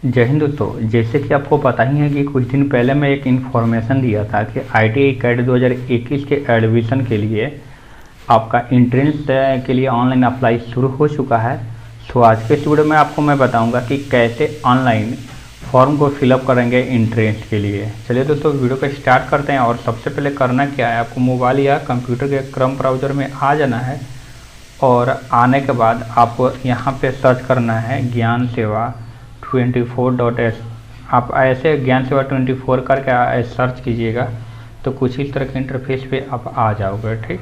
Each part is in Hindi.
जय हिंद दोस्तों, जैसे कि आपको पता ही है कि कुछ दिन पहले मैं एक इन्फॉर्मेशन दिया था कि ITI कैट 2021 के एडमिशन के लिए आपका एंट्रेंस के लिए ऑनलाइन अप्लाई शुरू हो चुका है। तो आज के इस वीडियो में आपको मैं बताऊंगा कि कैसे ऑनलाइन फॉर्म को फिलअप करेंगे एंट्रेंस के लिए। चलिए दोस्तों, वीडियो को स्टार्ट करते हैं। और सबसे पहले करना क्या है, आपको मोबाइल या कंप्यूटर के क्रोम ब्राउज़र में आ जाना है और आने के बाद आपको यहाँ पे सर्च करना है ज्ञान सेवा 24.s। आप ऐसे ज्ञान सेवा 24 करके सर्च कीजिएगा तो कुछ इस तरह के इंटरफेस पे आप आ जाओगे। ठीक,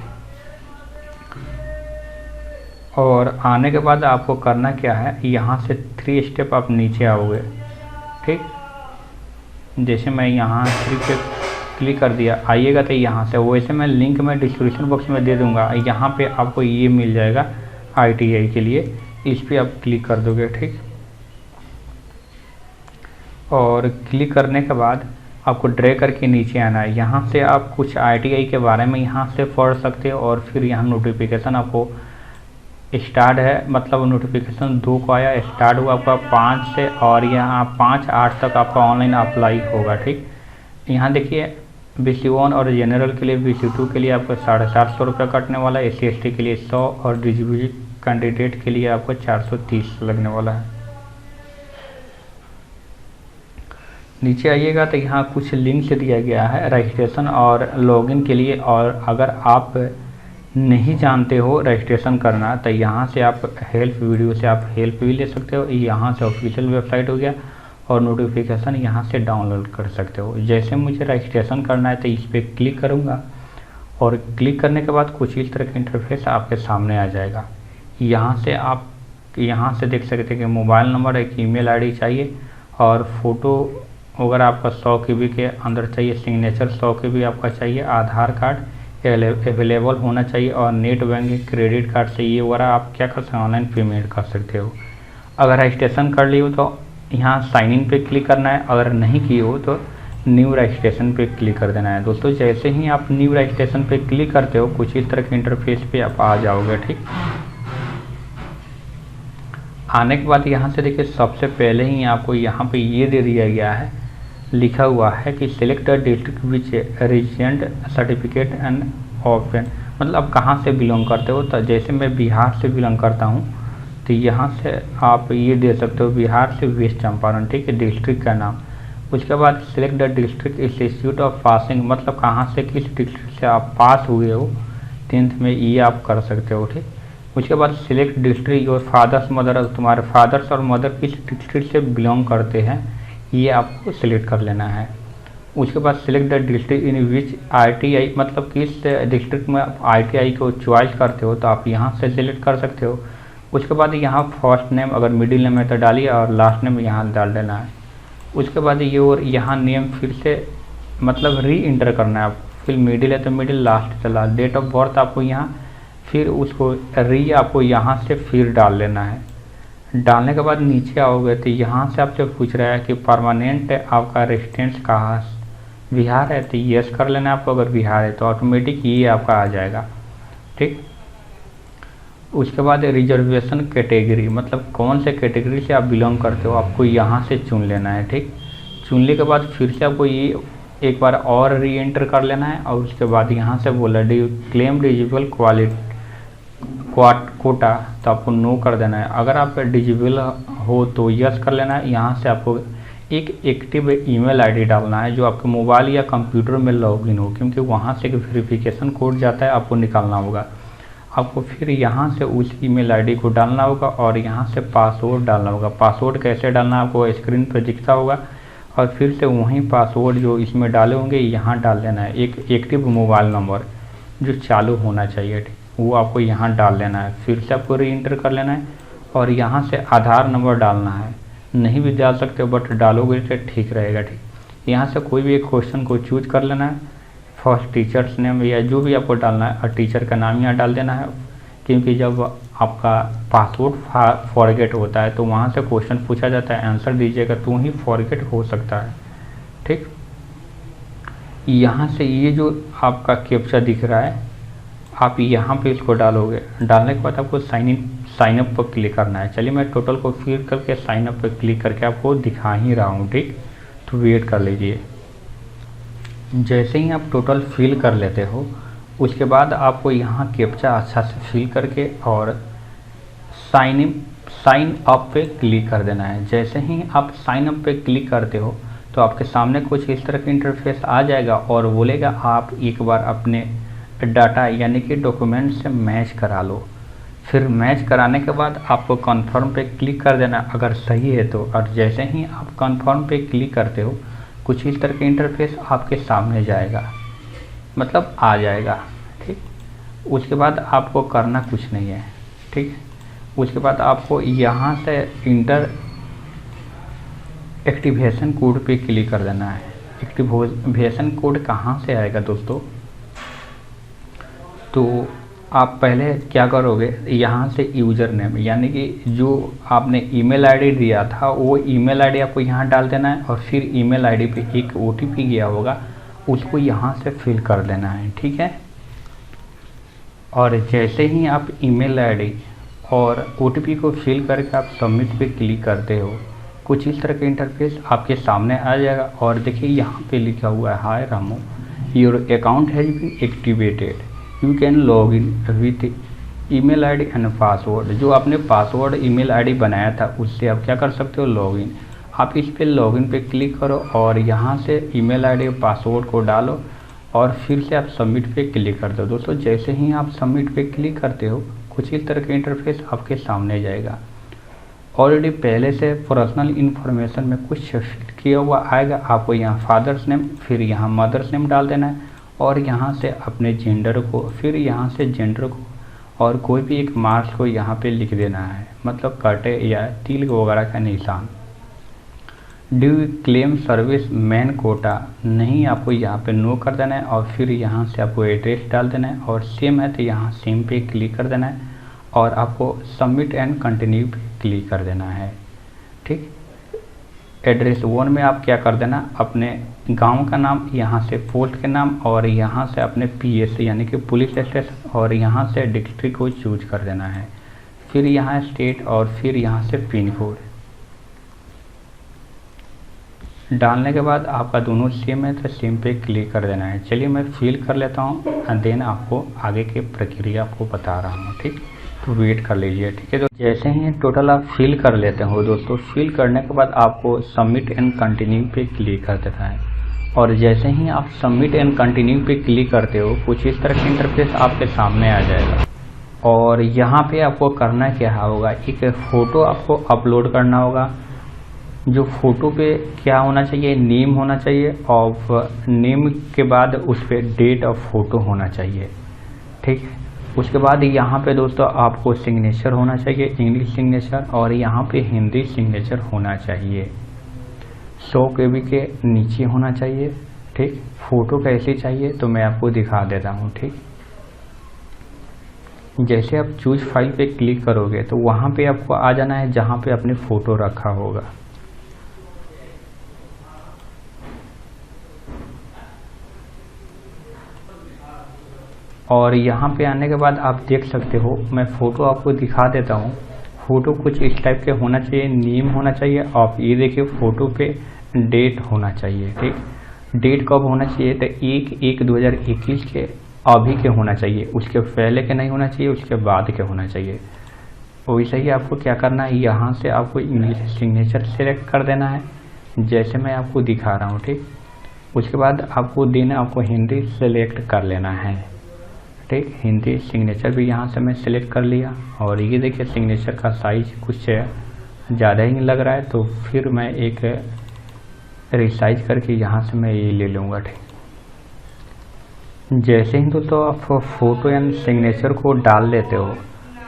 और आने के बाद आपको करना क्या है, यहाँ से 3 स्टेप आप नीचे आओगे। ठीक, जैसे मैं यहाँ 3 पे क्लिक कर दिया, आइएगा तो यहाँ से वैसे मैं लिंक में डिस्क्रिप्शन बॉक्स में दे दूँगा। यहाँ पे आपको ये मिल जाएगा ITI के लिए, इस पर आप क्लिक कर दोगे। ठीक, और क्लिक करने के बाद आपको ड्रैग करके नीचे आना है। यहाँ से आप कुछ ITI के बारे में यहाँ से पढ़ सकते हो। और फिर यहाँ नोटिफिकेशन आपको स्टार्ट है, मतलब नोटिफिकेशन 2 को आया, स्टार्ट हुआ आपका 5 से और यहाँ 5-8 तक आपका ऑनलाइन अप्लाई होगा। ठीक, यहाँ देखिए BC1 और जनरल के लिए, BC2 के लिए आपको 750 रुपये कटने वाला है, SC/ST के लिए 100 और डिसेबल कैंडिडेट के लिए आपको 430 लगने वाला है। नीचे आइएगा तो यहाँ कुछ लिंक दिया गया है रजिस्ट्रेशन और लॉगिन के लिए। और अगर आप नहीं जानते हो रजिस्ट्रेशन करना तो यहाँ से आप हेल्प वीडियो से आप हेल्प भी ले सकते हो। यहाँ से ऑफिशियल वेबसाइट हो गया और नोटिफिकेशन यहाँ से डाउनलोड कर सकते हो। जैसे मुझे रजिस्ट्रेशन करना है तो इस पर क्लिक करूँगा और क्लिक करने के बाद कुछ इस तरह का इंटरफेस आपके सामने आ जाएगा। यहाँ से आप यहाँ देख सकते हैं कि मोबाइल नंबर, एक ईमेल आईडी चाहिए और फ़ोटो अगर आपका 100 KB के अंदर चाहिए, सिग्नेचर 100 KB आपका चाहिए, आधार कार्ड अवेलेबल होना चाहिए और नेट बैंकिंग, क्रेडिट कार्ड से ये वगैरह आप क्या कर सकते हैं, ऑनलाइन पेमेंट कर सकते हो। अगर रजिस्ट्रेशन कर ली हो तो यहाँ साइन इन पे क्लिक करना है, अगर नहीं की हो तो न्यू रजिस्ट्रेशन पे क्लिक कर देना है। दोस्तों, जैसे ही आप न्यू रजिस्ट्रेशन पे क्लिक करते हो कुछ इस तरह के इंटरफेस पे आप आ जाओगे। ठीक, आने के बाद यहाँ से देखिए सबसे पहले ही आपको यहाँ पे ये दे दिया गया है, लिखा हुआ है कि select the district which resident certificate and open, मतलब आप कहाँ से बिलोंग करते हो। तो जैसे मैं बिहार से बिलोंग करता हूँ तो यहाँ से आप ये दे सकते हो बिहार से वेस्ट चंपारण। ठीक है, डिस्ट्रिक्ट का नाम। उसके बाद select the district institute of passing, मतलब कहाँ से किस डिस्ट्रिक्ट से आप पास हुए हो 10th में, ये आप कर सकते हो। ठीक, उसके बाद select district your fathers mother, तुम्हारे फादर्स और मदर किस डिस्ट्रिक्ट से बिलोंग करते हैं ये आपको सिलेक्ट कर लेना है। उसके बाद select the district in which ITI, मतलब किस डिस्ट्रिक्ट में आप ITI को चॉइस करते हो तो आप यहाँ से सिलेक्ट कर सकते हो। उसके बाद यहाँ फर्स्ट नेम, अगर मिडिल नेम है तो डालिए और लास्ट नेम यहाँ डाल देना है। उसके बाद ये और यहाँ नेम फिर से मतलब री इंटर करना है, आप फिर मिडिल है तो मिडिल, लास्ट तो लास्ट, डेट ऑफ बर्थ आपको यहाँ फिर उसको री आपको यहाँ से फिर डाल लेना है। डालने के बाद नीचे आओगे तो यहाँ से आपसे पूछ रहा है कि परमानेंट आपका रेजिडेंस कहाँ, बिहार है तो यस कर लेना है आपको। अगर बिहार है तो ऑटोमेटिक ये आपका आ जाएगा। ठीक, उसके बाद रिजर्वेशन कैटेगरी, मतलब कौन से कैटेगरी से आप बिलोंग करते हो आपको यहाँ से चुन लेना है। ठीक, चुनने के बाद फिर से आपको ये एक बार और री एंटर कर लेना है। और उसके बाद यहाँ से बोला क्लेम डिजिबल कोटा, तो आपको नो कर देना है। अगर आप डिजिबल हो तो यस कर लेना है। यहाँ से आपको एक एक्टिव ईमेल आईडी डालना है जो आपके मोबाइल या कंप्यूटर में लॉगिन हो, क्योंकि वहाँ से एक वेरिफिकेशन कोड जाता है, आपको निकालना होगा। आपको फिर यहाँ से उस ईमेल आईडी को डालना होगा और यहाँ से पासवर्ड डालना होगा। पासवर्ड कैसे डालना है आपको स्क्रीन पर दिखता होगा और फिर से वही पासवर्ड जो इसमें डाले होंगे यहाँ डाल लेना है। एक एक्टिव मोबाइल नंबर जो चालू होना चाहिए वो आपको यहाँ डाल लेना है। फिर से आपको री इंटर कर लेना है और यहाँ से आधार नंबर डालना है। नहीं भी डाल सकते हो बट डालोगे तो ठीक रहेगा। ठीक, यहाँ से कोई भी एक क्वेश्चन को चूज कर लेना है, फर्स्ट टीचर्स नेम या जो भी आपको डालना है और टीचर का नाम यहाँ डाल देना है। क्योंकि जब आपका पासवर्ड फॉरगेट होता है तो वहाँ से क्वेश्चन पूछा जाता है, आंसर दीजिएगा तो ही फॉरगेट हो सकता है। ठीक, यहाँ से ये जो आपका कैप्चा दिख रहा है आप यहाँ पे इसको डालोगे। डालने के बाद आपको साइन साइन अप पर क्लिक करना है। चलिए मैं टोटल को फिल करके साइन अप पर क्लिक करके आपको दिखा ही रहा हूँ, ठीक। तो वेट कर लीजिए। जैसे ही आप टोटल फिल कर लेते हो उसके बाद आपको यहाँ कैप्चा अच्छा से फिल करके और साइन अप पे क्लिक कर देना है। जैसे ही आप साइन अप पे क्लिक करते हो तो आपके सामने कुछ इस तरह का इंटरफेस आ जाएगा और बोलेगा आप एक बार अपने डाटा यानी कि डॉक्यूमेंट से मैच करा लो। फिर मैच कराने के बाद आपको कन्फर्म पे क्लिक कर देना अगर सही है तो। और जैसे ही आप कन्फर्म पे क्लिक करते हो कुछ इस तरह का इंटरफेस आपके सामने जाएगा, मतलब आ जाएगा, ठीक। उसके बाद आपको करना कुछ नहीं है, ठीक। उसके बाद आपको यहाँ से इंटर एक्टिवेशन कोड पे क्लिक कर देना है। एक्टिवेशन कोड कहाँ से आएगा दोस्तों? तो आप पहले क्या करोगे, यहाँ से यूज़र नेम यानी कि जो आपने ईमेल आईडी दिया था वो ईमेल आईडी आपको यहाँ डाल देना है और फिर ईमेल आईडी पे एक OTP गया होगा उसको यहाँ से फिल कर देना है, ठीक है। और जैसे ही आप ईमेल आईडी और OTP को फिल करके आप सबमिट पे क्लिक करते हो कुछ इस तरह का इंटरफेस आपके सामने आ जाएगा। और देखिए यहाँ पे लिखा हुआ है, hi Ramu, your account has been activated, you can log in with email ID and password. जो आपने पासवर्ड ईमेल आईडी बनाया था उससे आप क्या कर सकते हो, लॉगिन। आप इस पे लॉगिन पे क्लिक करो और यहाँ से ईमेल आईडी और पासवर्ड को डालो और फिर से आप सबमिट पे क्लिक कर दो। दोस्तों जैसे ही आप सबमिट पे क्लिक करते हो कुछ इस तरह का इंटरफेस आपके सामने जाएगा। ऑलरेडी पहले से पर्सनल इन्फॉर्मेशन में कुछ फिट किया हुआ आएगा, आपको यहाँ फादर्स नेम फिर यहाँ मदर्स नेम डाल देना है और यहाँ से अपने जेंडर को, फिर यहाँ से जेंडर को और कोई भी एक मार्क्स को यहाँ पे लिख देना है, मतलब कटे या तिल वगैरह का निशान। Due claim service man quota नहीं, आपको यहाँ पे नो कर देना है और फिर यहाँ से आपको एड्रेस डाल देना है और सेम है तो यहाँ सेम पे क्लिक कर देना है और आपको सबमिट एंड कंटिन्यू पे क्लिक कर देना है, ठीक। एड्रेस 1 में आप क्या कर देना, अपने गांव का नाम, यहाँ से पोस्ट के नाम और यहाँ से अपने PS यानी कि पुलिस स्टेशन और यहाँ से डिस्ट्रिक्ट को चूज कर देना है। फिर यहाँ स्टेट और फिर यहाँ से पिन कोड डालने के बाद आपका दोनों सेम है तो सेम पे क्लिक कर देना है। चलिए मैं फिल कर लेता हूँ एंड देन आपको आगे की प्रक्रिया आपको बता रहा हूँ, ठीक। तो वेट कर लीजिए, ठीक है। तो जैसे ही टोटल आप फिल कर लेते हो दोस्तों, फिल करने के बाद आपको सबमिट एंड कंटिन्यू पे क्लिक कर देना है। और जैसे ही आप सबमिट एंड कंटिन्यू पे क्लिक करते हो कुछ इस तरह का इंटरफेस आपके सामने आ जाएगा। और यहाँ पे आपको करना क्या होगा, एक फ़ोटो आपको अपलोड करना होगा। जो फ़ोटो पे क्या होना चाहिए, नेम होना चाहिए और नेम के बाद उस पर डेट ऑफ फ़ोटो होना चाहिए, ठीक। उसके बाद यहाँ पे दोस्तों आपको सिग्नेचर होना चाहिए, इंग्लिश सिग्नेचर, और यहाँ पे हिंदी सिग्नेचर होना चाहिए। 100 KB के नीचे होना चाहिए, ठीक। फ़ोटो कैसे चाहिए तो मैं आपको दिखा देता हूँ, ठीक। जैसे आप चूज फाइल पे क्लिक करोगे तो वहाँ पे आपको आ जाना है जहाँ पे आपने फ़ोटो रखा होगा। और यहाँ पे आने के बाद आप देख सकते हो, मैं फ़ोटो आपको दिखा देता हूँ। फ़ोटो कुछ इस टाइप के होना चाहिए, नेम होना चाहिए और ये देखिए फ़ोटो पे डेट होना चाहिए, ठीक। डेट कब होना चाहिए तो 1/1/2021 के अभी के होना चाहिए, उसके पहले के नहीं होना चाहिए, उसके बाद के होना चाहिए। वैसे ही आपको क्या करना है, यहाँ से आपको इंग्लिश सिग्नेचर सेलेक्ट कर देना है जैसे मैं आपको दिखा रहा हूँ, ठीक। उसके बाद आपको आपको हिंदी सेलेक्ट कर लेना है, ठीक। हिंदी सिग्नेचर भी यहाँ से मैं सिलेक्ट कर लिया और ये देखिए सिग्नेचर का साइज कुछ ज़्यादा ही लग रहा है तो फिर मैं एक रिसाइज करके यहाँ से मैं ये ले लूँगा, ठीक। जैसे ही दोस्तों आप फ़ोटो एंड सिग्नेचर को डाल लेते हो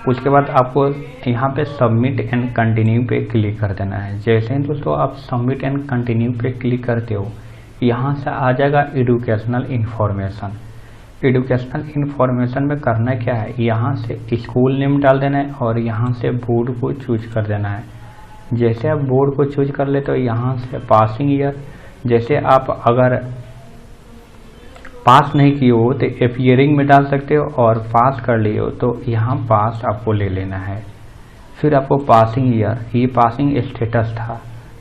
उसके बाद आपको यहाँ पे सबमिट एंड कंटिन्यू पे क्लिक कर देना है। जैसे ही दोस्तों आप सबमिट एंड कंटिन्यू पे क्लिक करते हो यहाँ से आ जाएगा एजुकेशनल इन्फॉर्मेशन। एजुकेशनल इन्फॉर्मेशन में करना क्या है, यहाँ से स्कूल नेम डाल देना है और यहाँ से बोर्ड को चूज कर देना है। जैसे आप बोर्ड को चूज कर लेते हो यहाँ से पासिंग ईयर, जैसे आप अगर पास नहीं किए हो तो अपीयरिंग में डाल सकते हो और पास कर लिए हो तो यहाँ पास आपको ले लेना है, फिर आपको पासिंग ईयर, ये पासिंग स्टेटस था।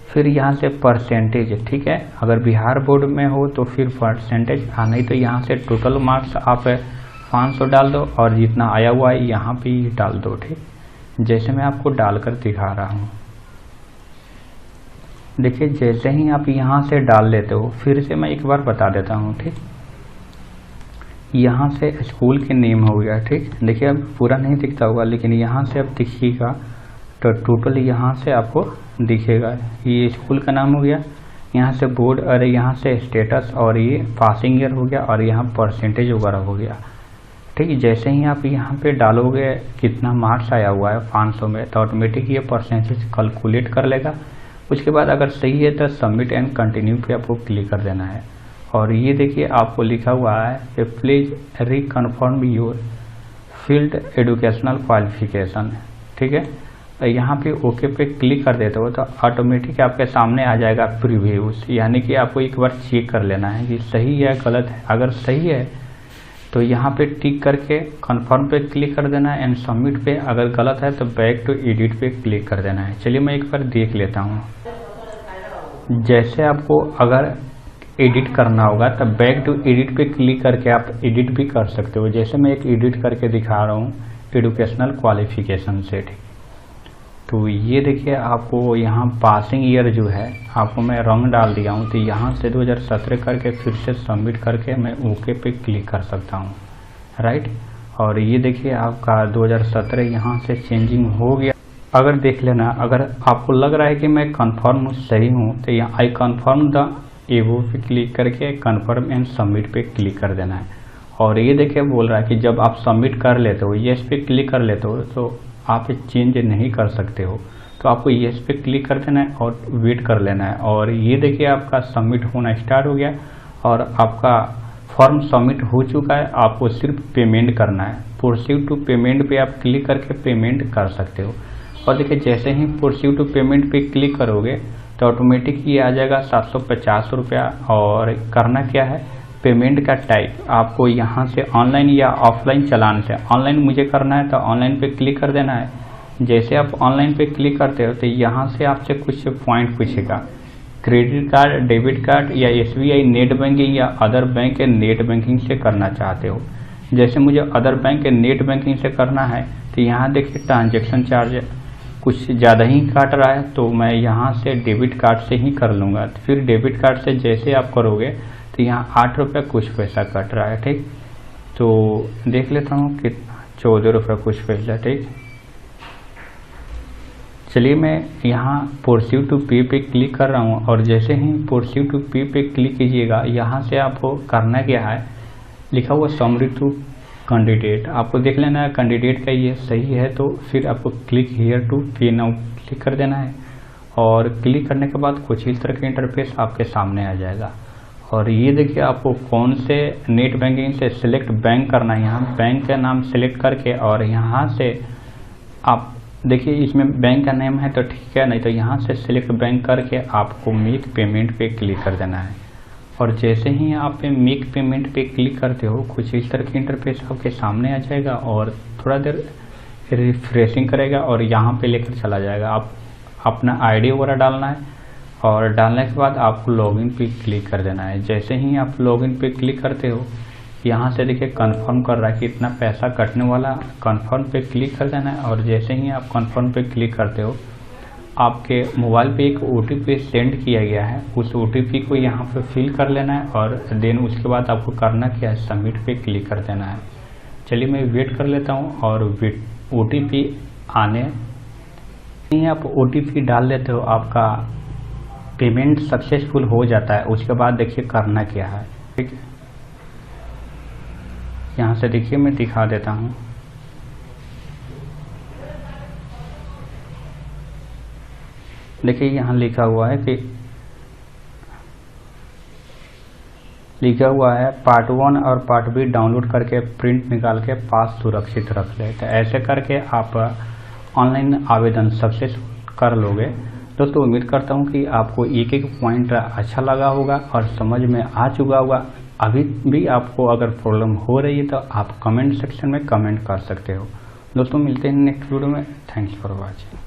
फिर यहाँ से परसेंटेज, ठीक है, अगर बिहार बोर्ड में हो तो फिर परसेंटेज, नहीं तो यहाँ से टोटल मार्क्स आप 500 डाल दो और जितना आया हुआ है यहाँ पे ही डाल दो। ठीक, जैसे मैं आपको डालकर दिखा रहा हूँ। देखिए जैसे ही आप यहाँ से डाल लेते हो, फिर से मैं एक बार बता देता हूँ। ठीक, यहाँ से स्कूल के नेम हो गया। ठीक, देखिए अब पूरा नहीं दिखता होगा, लेकिन यहाँ से अब दिखिएगा तो टोटल यहाँ से आपको दिखेगा। ये स्कूल का नाम हो गया, यहाँ से बोर्ड, और यहाँ से स्टेटस, और ये पासिंग ईयर हो गया, और यहाँ परसेंटेज वगैरह हो गया। ठीक, जैसे ही आप यहाँ पे डालोगे कितना मार्क्स आया हुआ है 500 में, तो ऑटोमेटिक ये परसेंटेज कैलकुलेट कर लेगा। उसके बाद अगर सही है तो सबमिट एंड कंटिन्यू पे आपको क्लिक कर देना है। और ये देखिए आपको लिखा हुआ है please reconfirm your field educational qualification. ठीक है, यहाँ पे ओके पे क्लिक कर देते हो तो ऑटोमेटिक आपके सामने आ जाएगा प्रीव्यूज, यानी कि आपको एक बार चेक कर लेना है कि सही है गलत है। अगर सही है तो यहाँ पे टिक करके कंफर्म पे क्लिक कर देना है एंड सबमिट पे। अगर गलत है तो बैक टू एडिट पे क्लिक कर देना है। चलिए मैं एक बार देख लेता हूँ। जैसे आपको अगर एडिट करना होगा तो बैक टू एडिट पे क्लिक करके आप एडिट भी कर सकते हो। जैसे मैं एक एडिट करके दिखा रहा हूँ एजुकेशनल क्वालिफिकेशन से। ठीक, तो ये देखिए आपको यहाँ पासिंग ईयर जो है आपको मैं रंग डाल दिया हूँ, तो यहाँ से 2017 करके फिर से सबमिट करके मैं ओके पे क्लिक कर सकता हूँ। राइट, और ये देखिए आपका 2017 यहाँ से चेंजिंग हो गया। अगर देख लेना, अगर आपको लग रहा है कि मैं कंफर्म सही हूँ तो यहाँ आई कंफर्म द एबो पे क्लिक करके कंफर्म एंड सबमिट पे क्लिक कर देना है। और ये देखिए बोल रहा है कि जब आप सबमिट कर लेते हो, येस पे क्लिक कर लेते हो, तो आप चेंज नहीं कर सकते हो, तो आपको येस पे क्लिक कर देना है और वेट कर लेना है। और ये देखिए आपका सबमिट होना स्टार्ट हो गया और आपका फॉर्म सबमिट हो चुका है। आपको सिर्फ पेमेंट करना है। प्रोसीड टू पेमेंट पे आप क्लिक करके पेमेंट कर सकते हो। और देखिए जैसे ही प्रोसीड टू पेमेंट पे क्लिक करोगे तो ऑटोमेटिक ये आ जाएगा 750 रुपया। और करना क्या है, पेमेंट का टाइप आपको यहाँ से ऑनलाइन या ऑफलाइन चलान से, ऑनलाइन मुझे करना है तो ऑनलाइन पे क्लिक कर देना है। जैसे आप ऑनलाइन पे क्लिक करते हो तो यहाँ से आपसे कुछ पॉइंट पूछेगा, क्रेडिट कार्ड, डेबिट कार्ड या SBI नेट बैंकिंग या अदर बैंक के नेट बैंकिंग से करना चाहते हो। जैसे मुझे अदर बैंक के नेट बैंकिंग से करना है तो यहाँ देखिए ट्रांजेक्शन चार्ज कुछ ज़्यादा ही काट रहा है, तो मैं यहाँ से डेबिट कार्ड से ही कर लूँगा। फिर डेबिट कार्ड से जैसे आप करोगे तो यहाँ 8 रुपये कुछ पैसा कट रहा है। ठीक, तो देख लेता हूँ कितना, 14 रुपये कुछ पैसा। ठीक, चलिए मैं यहाँ प्रोसीड टू पे पे क्लिक कर रहा हूँ। और जैसे ही प्रोसीड टू पे पे क्लिक कीजिएगा, यहाँ से आपको करना क्या है, लिखा हुआ समरी टू कैंडिडेट, आपको देख लेना है कैंडिडेट का ये सही है तो फिर आपको क्लिक हियर टू पे नाउ क्लिक कर देना है। और क्लिक करने के बाद कुछ इस तरह का इंटरफेस आपके सामने आ जाएगा। और ये देखिए आपको कौन से नेट बैंकिंग से सिलेक्ट बैंक करना है, यहाँ बैंक का नाम सिलेक्ट करके, और यहाँ से आप देखिए इसमें बैंक का नेम है तो ठीक है, नहीं तो यहाँ से सिलेक्ट बैंक करके आपको मेक पेमेंट पे क्लिक कर देना है। और जैसे ही आप मेक पेमेंट पे क्लिक करते हो कुछ इस तरह की इंटरफेस आपके सामने आ जाएगा और थोड़ा देर रिफ्रेशिंग करेगा और यहाँ पे लेकर चला जाएगा। आप अपना ID वगैरह डालना है और डालने के बाद आपको लॉगिन पे क्लिक कर देना है। जैसे ही आप लॉगिन पे क्लिक करते हो यहाँ से देखिए कंफर्म कर रहा है कि इतना पैसा कटने वाला, कंफर्म पे क्लिक कर देना है। और जैसे ही आप कंफर्म पे क्लिक करते हो आपके मोबाइल पे एक OTP सेंड किया गया है, उस OTP को यहाँ पे फिल कर लेना है और देन उसके बाद आपको करना क्या है, सबमिट पे क्लिक कर देना है। चलिए मैं वेट कर लेता हूँ और OTP आने नहीं, आप OTP डाल लेते हो, आपका पेमेंट सक्सेसफुल हो जाता है। उसके बाद देखिए करना क्या है। ठीक है, यहाँ से देखिए मैं दिखा देता हूँ। देखिए यहाँ लिखा हुआ है कि पार्ट 1 और पार्ट B डाउनलोड करके प्रिंट निकाल के पास सुरक्षित रख ले। तो ऐसे करके आप ऑनलाइन आवेदन सक्सेस कर लोगे। दोस्तों उम्मीद करता हूँ कि आपको एक एक पॉइंट अच्छा लगा होगा और समझ में आ चुका होगा। अभी भी आपको अगर प्रॉब्लम हो रही है तो आप कमेंट सेक्शन में कमेंट कर सकते हो। दोस्तों मिलते हैं नेक्स्ट वीडियो में। Thanks for watching.